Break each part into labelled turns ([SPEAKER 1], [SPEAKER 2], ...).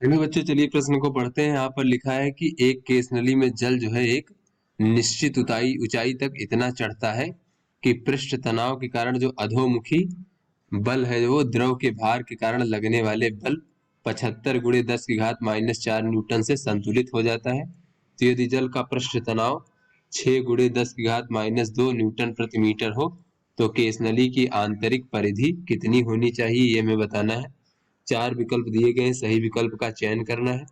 [SPEAKER 1] Hello बच्चों, चलिए प्रश्न को पढ़ते हैं। यहाँ पर लिखा है कि एक केस नली में जल जो है एक निश्चित ऊंचाई तक इतना चढ़ता है कि पृष्ठ तनाव के कारण जो अधोमुखी बल है वो द्रव के भार के कारण लगने वाले बल 75 गुणे 10 की घात -4 न्यूटन से संतुलित हो जाता है। तो यदि जल का पृष्ठ तनाव 6 गुणे 10 की घात -2 न्यूटन प्रति मीटर हो तो केस नली की आंतरिक परिधि कितनी होनी चाहिए, ये हमें बताना है। 4 विकल्प दिए गए हैं, सही विकल्प का चयन करना है।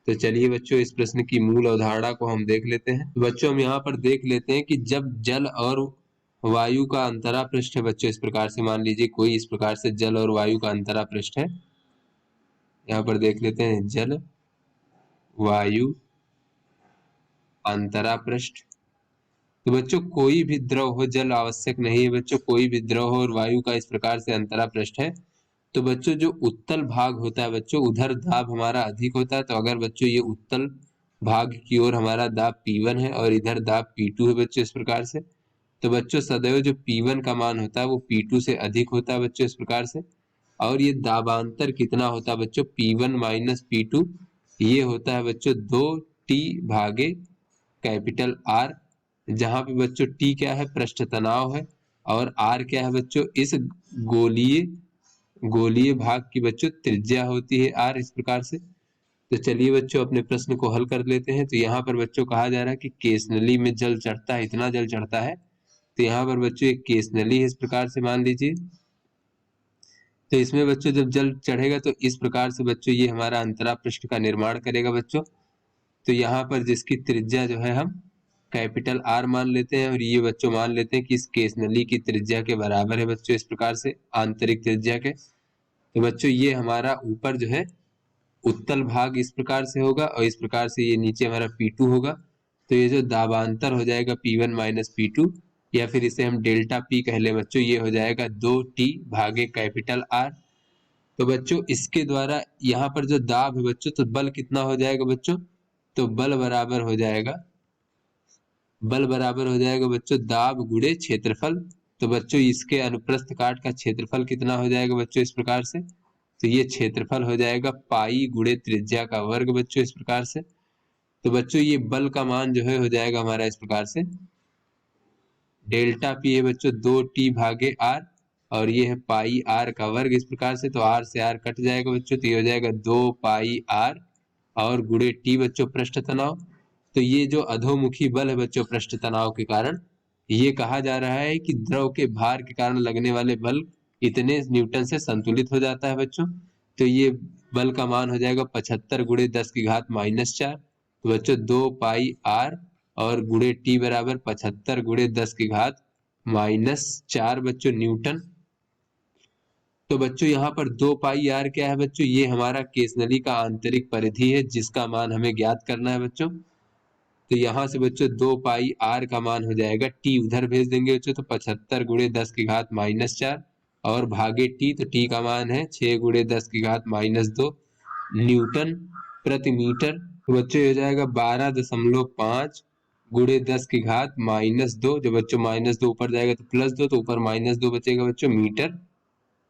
[SPEAKER 1] तो चलिए बच्चों, इस प्रश्न की मूल अवधारणा को हम देख लेते हैं। तो बच्चों, हम यहाँ पर देख लेते हैं कि जब जल और वायु का अंतरा पृष्ठ है, बच्चों इस प्रकार से मान लीजिए कोई इस प्रकार से जल और वायु का अंतरा पृष्ठ है। यहाँ पर देख लेते हैं जल वायु अंतरा पृष्ठ। तो बच्चों कोई भी द्रव हो, जल आवश्यक नहीं है बच्चों, कोई भी द्रव हो और वायु का इस प्रकार से अंतरा पृष्ठ है, तो बच्चों जो उत्तल भाग होता है बच्चों, उधर दाब हमारा अधिक होता है। तो अगर बच्चों ये उत्तल भाग की ओर हमारा दाब P1 है और इधर दाब P2 है बच्चों इस प्रकार से, तो बच्चों सदैव जो P1 का मान होता है वो P2 से अधिक होता है बच्चों इस प्रकार से। और ये दाबांतर कितना होता है बच्चों, P1 माइनस P2, ये होता है बच्चों 2T भागे कैपिटल R, जहां पे बच्चों T क्या है, पृष्ठ तनाव है, और R क्या है बच्चों, इस गोलीय भाग की बच्चों त्रिज्या होती है R इस प्रकार से। तो चलिए बच्चों अपने प्रश्न को हल कर लेते हैं। तो यहाँ पर बच्चों कहा जा रहा है कि केस नली में जल चढ़ता है, इतना जल चढ़ता है। तो यहाँ पर बच्चों एक केस नली है इस प्रकार से मान लीजिए। तो इसमें बच्चों जब जल चढ़ेगा तो इस प्रकार से बच्चों ये हमारा अंतरा पृष्ठ का निर्माण करेगा बच्चों। तो यहाँ पर जिसकी त्रिज्या जो है हम कैपिटल R मान लेते हैं, और ये बच्चों मान लेते हैं कि इस केस नली की त्रिज्या के बराबर है बच्चों इस प्रकार से, आंतरिक त्रिज्या के। तो बच्चों ये हमारा ऊपर जो है उत्तल भाग इस प्रकार से होगा और इस प्रकार से ये नीचे हमारा P2 होगा। तो ये जो दाबांतर हो जाएगा P1 माइनस P2, या फिर इसे हम डेल्टा P कह ले बच्चों, ये हो जाएगा 2T भागे कैपिटल R। तो बच्चों इसके द्वारा यहाँ पर जो दाब है बच्चों, तो बल कितना हो जाएगा बच्चों, तो बल बराबर हो जाएगा बच्चों दाब गुणे क्षेत्रफल। तो बच्चों इसके अनुप्रस्थ काट का क्षेत्रफल कितना हो जाएगा बच्चों इस प्रकार से, तो ये क्षेत्रफल हो जाएगा पाई गुणे त्रिज्या का वर्ग बच्चों इस प्रकार से। तो बच्चों ये बल का मान जो है हो जाएगा हमारा इस प्रकार से, डेल्टा पी है बच्चों 2T भागे R, और ये है पाई R का वर्ग इस प्रकार से। तो R से R कट जाएगा बच्चों, तो ये हो जाएगा 2 पाई R और गुणे T बच्चों पृष्ठ तनाव। तो ये जो अधोमुखी बल है बच्चों पृष्ठ तनाव के कारण, ये कहा जा रहा है कि द्रव के भार के कारण लगने वाले बल इतने न्यूटन से संतुलित हो जाता है बच्चों। तो ये बल का मान हो जाएगा 75 गुणे 10 की घात -4। तो बच्चों 2 पाई R और गुणे T बराबर 75 गुणे 10 की घात -4 बच्चों न्यूटन। तो बच्चों यहाँ पर 2 पाई R क्या है बच्चों, ये हमारा केस नली का आंतरिक परिधि है जिसका मान हमें ज्ञात करना है बच्चों। तो यहाँ से बच्चों 2 पाई R का मान हो जाएगा, T उधर भेज देंगे बच्चों, तो 75 गुणे 10 की घात -4 और भागे T, तो T का मान है 6 गुणे 10 की घात -2 न्यूटन प्रति मीटर। तो बच्चों ये हो जाएगा 12.5 गुणे 10 की घात -2, जो बच्चों -2 ऊपर जाएगा तो +2, तो ऊपर -2 बचेगा बच्चों मीटर।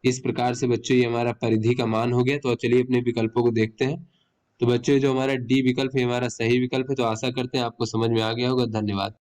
[SPEAKER 1] इस प्रकार से बच्चों ये हमारा परिधि का मान हो गया। तो चलिए अपने विकल्पों को देखते हैं। तो बच्चों जो हमारा डी विकल्प है हमारा सही विकल्प है। तो आशा करते हैं आपको समझ में आ गया होगा। धन्यवाद।